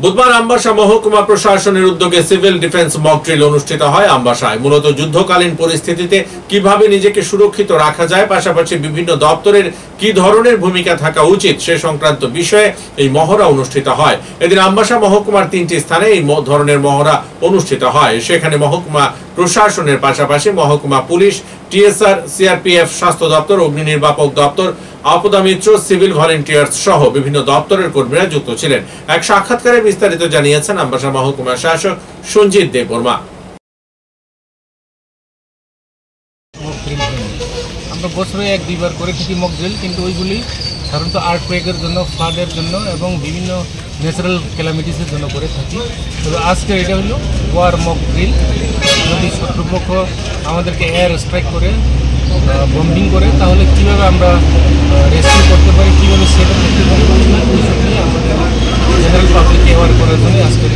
বুধবার আমবাসা মহকুমা প্রশাসনের উদ্যোগে সিভিল ডিফেন্স মক ড্রিল অনুষ্ঠিত হয় আমবাসায়। মূলত যুদ্ধকালীন পরিস্থিতিতে কিভাবে নিজেকে সুরক্ষিত রাখা যায়, পাশাপাশি বিভিন্ন দপ্তরের কি ধরনের ভূমিকা থাকা উচিত সে সংক্রান্ত বিষয়ে এই মহড়া অনুষ্ঠিত হয়। এদিন আমবাসা মহকুমার 3টি স্থানে এই ধরনের মহড়া অনুষ্ঠিত হয়। সেখানে মহকুমা প্রশাসনের পাশাপাশি মহকুমা পুলিশ, টিএসআর, সিআরপিএফ, স্বাস্থ্য দপ্তর, অগ্নি নির্বাপক দপ্তর, আপদা মিত্র, সিভিল ভলেন্টিয়ার্স সহ বিভিন্ন দপ্তরের কর্মীরা যুক্ত ছিলেন। এক সাক্ষাৎকারে বিস্তারিত জানিয়েছেন আমবাসা মহকুমার শাসক সঞ্জিত দেববর্মা। আমরা বছরে 1-2 বার করে থাকি মক ড্রিল, কিন্তু ওইগুলি সাধারণত আর্থকুয়েকের জন্য, ফ্লাডের জন্য এবং বিভিন্ন ন্যাচারাল ক্যালামিটিসের জন্য করে থাকি। তবে আজকে এটা হলো ওয়ার মক ড্রিল। যদি শত্রুপক্ষ আমাদেরকে এয়ার স্ট্রাইক করে, বম্বিং করে, তাহলে কীভাবে আমরা রেস্কিউ করতে পারি, কীভাবে সেভ করতে পারি, ওইসব নিয়ে আমাদের জেনারেল পাবলিককে অ্যাওয়ার করার জন্য আজকে